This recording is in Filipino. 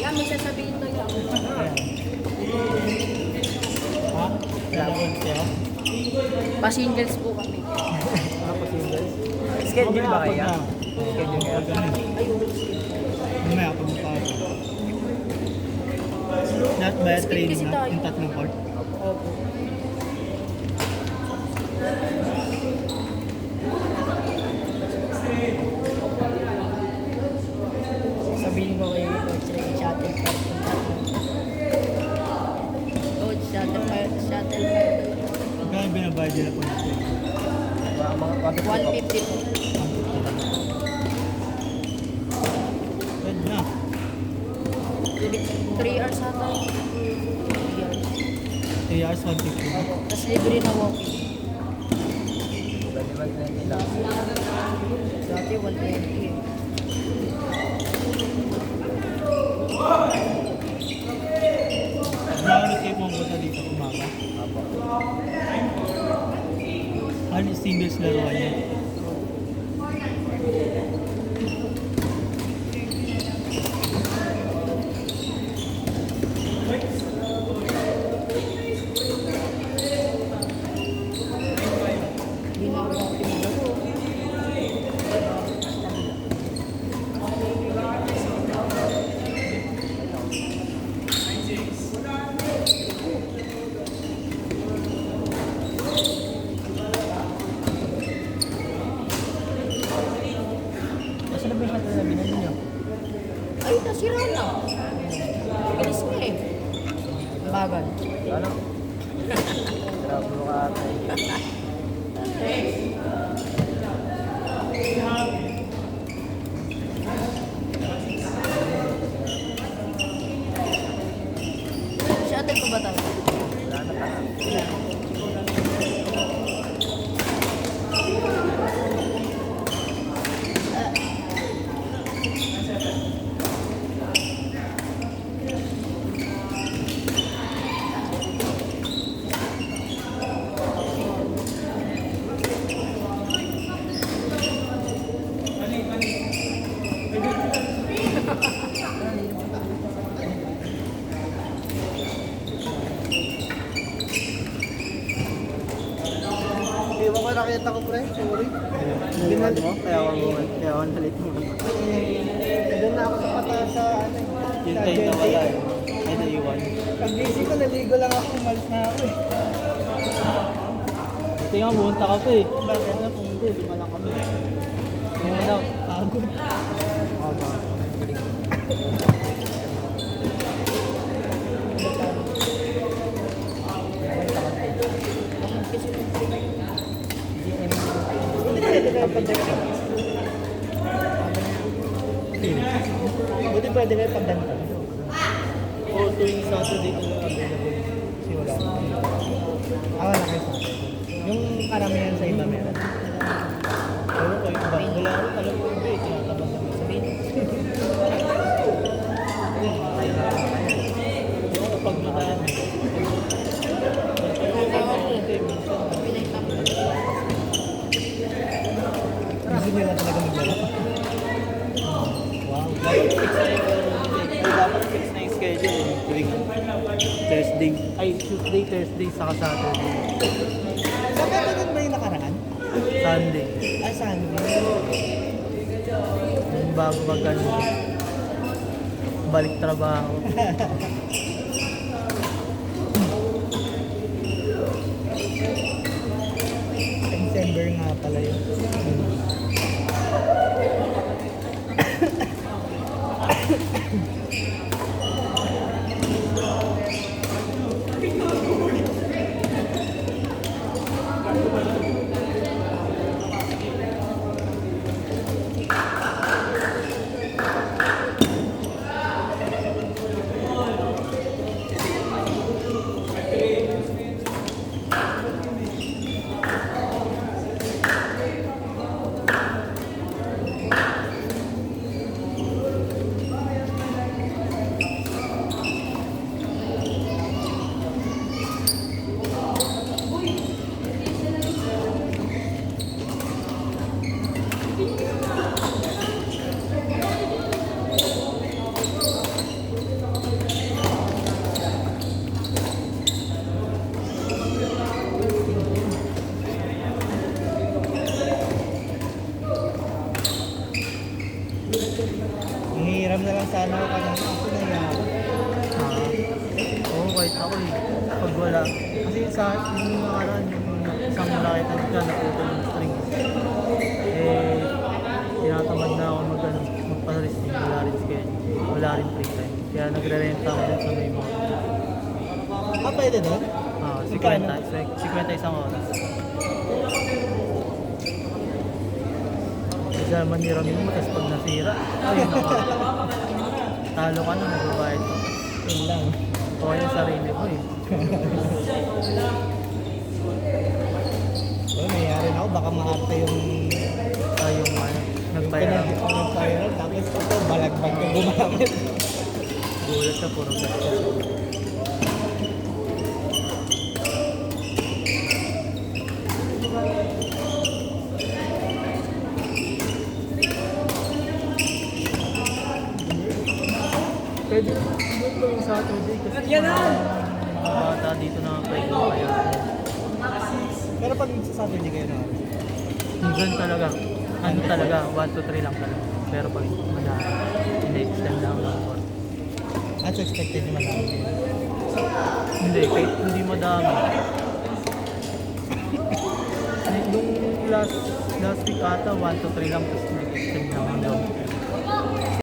Yan, may sasabihin ko yun. Ha? Labon siya? Pa-singles po kami. Schedule ba kaya? Schedule kaya? Mamaya ako magpapagod. Lahat ba yung training Kasi na? tayo. Yung tatlong court? Opo. Sabihin ko kayo, Coach, shuttle pa. Coach, shuttle pa. Shuttle pa. Kaya binabayad nila po nito. Mga 150 po. Pwede na. 3 hours ata. 3 hours. 3 hours, 150. Tapos libre na walking. Dati 120. Nakakasip mo ba dito umaga? Ano yung singles laruan niya? Hindi na ako pinagaro. Kasi na ba yung shuttle na binili niyo? Ay, nasira na. Bilis nga eh. Ang bagal. Ano? Travel ka ata. Shuttle pa ba tayo? Wala na pa. Iwan ko nakita ko pre, sorry. Iniwan mo? Kaya ako nalit mo. Doon na ako sa pataas sa ano eh. Yung sa tayo na Gen wala Z. eh. Ay, naiwan. Pag gising ko, naligo lang ako, umalis na ako eh. Ito nga, bumunta ka pa eh. Bakit na pumunta, lima lang kami. Ano daw? Pagod. Buti pwede kayo pagdagdag. Buti pwede kayo pagdagdag. O tuwing Saturday ko lang available. Kasi wala na. Wala kayo sa akin. Yung karamihan sa iba meron. Pero ko iba. Wala ko alam ko iba eh. Tinatabas ako sabihin. Kapag madaan. Gusto nila talaga maglaro. Wow. Dapat fix na yung schedule eh. Tuwing Thursday. Ay, Tuesday, Thursday, saka Saturday. Sa meron ba yung nakaraan? Sunday. Ah, Sunday. Yung bago mag ano, balik trabaho. December nga pala yun. Nangihiram na lang sana ako kanina kasi nangyari. Oo, kahit ako eh. Pag wala. Kasi sa yung nakaraan, yung isang nakita nila, naputol yung string. Eh, tinatamad na ako magpa-wrestling. Wala rin schedule. Wala rin free time. Kaya nagre-renta ako dun sa may mall. Ah, pwede doon? Si Magkano? Kwenta isang oras. Kasi naman niramin mo, tapos pag nasira, ay naka. Talo ka na, magbabayad ka. Yun lang. O yung sarili mo eh. So, nangyari na ako. Baka maarte yung Yung nagbayaran. nagbayaran. Tapos ito, balagbag ka gumamit. Gulat ka, puro gastos. Pwede doon ko yung Saturday kasi mga bata dito na pwede kaya. Pero pag sa Saturday kayo na, Minsan talaga, ano talaga, 1 to 3 lang talaga. Pero pag madami, in-extend lang ng work. as expected naman namin kayo. Hindi, kahit hindi madami. Nung last week ata, 1 to 3 lang, tapos nag-extend lang hanggang